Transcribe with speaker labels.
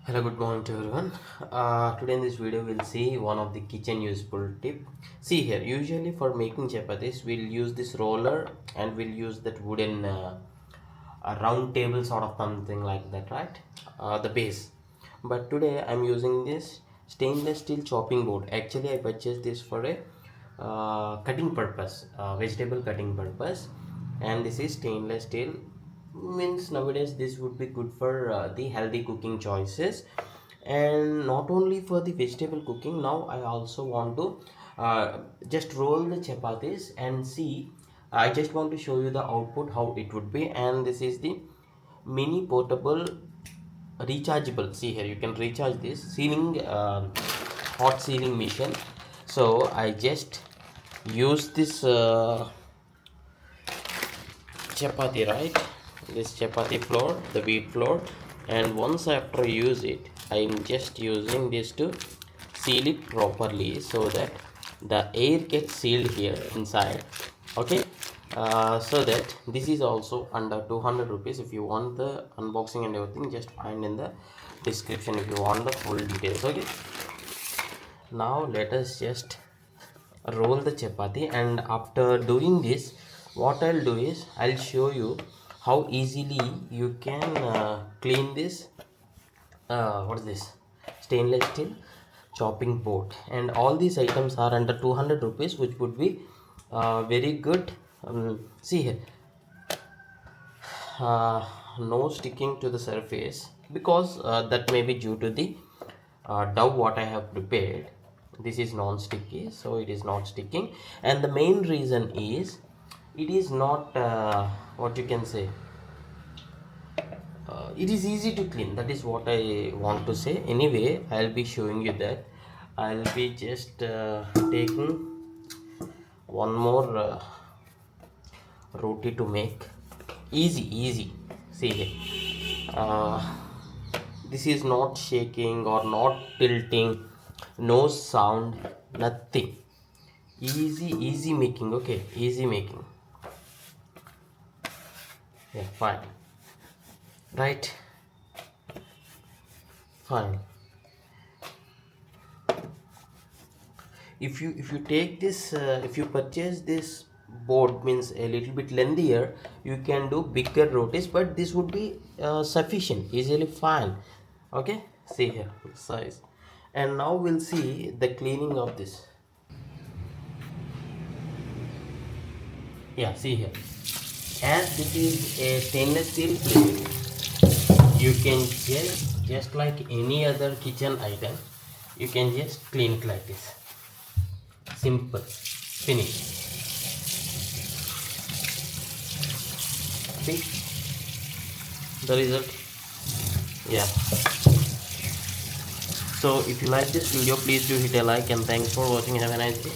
Speaker 1: Hello, good morning to everyone. Today in this video we'll see one of the kitchen useful tip. See here, usually for making chapatis we'll use this roller and we'll use that wooden a round table sort of something like that, right? The base. But today I'm using this stainless steel chopping board. Actually I purchased this for a cutting purpose, vegetable cutting purpose, and this is stainless steel. Means nowadays this would be good for the healthy cooking choices, and not only for the vegetable cooking. Now I also want to just roll the chapatis and see. I just want to show you the output how it would be. And this is the mini portable rechargeable. See here, you can recharge this sealing hot sealing machine. So I just use this chapati, right? This chapati flour, the wheat flour, and once after use it, I'm just using this to seal it properly so that the air gets sealed here inside. Okay, so that this is also under 200 rupees. If you want the unboxing and everything, just find in the description if you want the full details. Okay, now let us just roll the chapati, and after doing this, what I'll do is I'll show you how easily you can clean this what is this stainless steel chopping board. And all these items are under 200 rupees, which would be very good. See here, no sticking to the surface, because that may be due to the dough what I have prepared. This is non-sticky, so it is not sticking. And the main reason is it is not what you can say, it is easy to clean. That is what I want to say. Anyway, I'll be showing you that. I'll be just taking one more roti to make. Easy. See here, this is not shaking or not tilting, no sound, nothing. Easy making. Okay, easy making. Yeah, fine, right? Fine. If you take this, if you purchase this board, means a little bit lengthier, you can do bigger rotis, but this would be sufficient, easily fine. Okay, see here the size. And now we'll see the cleaning of this. Yeah, see here, as this is a stainless steel plate, you can just like any other kitchen item, you can just clean it like this. Simple, finish. See the result. Yeah, so if you like this video, please do hit a like, and thanks for watching. Have a nice day.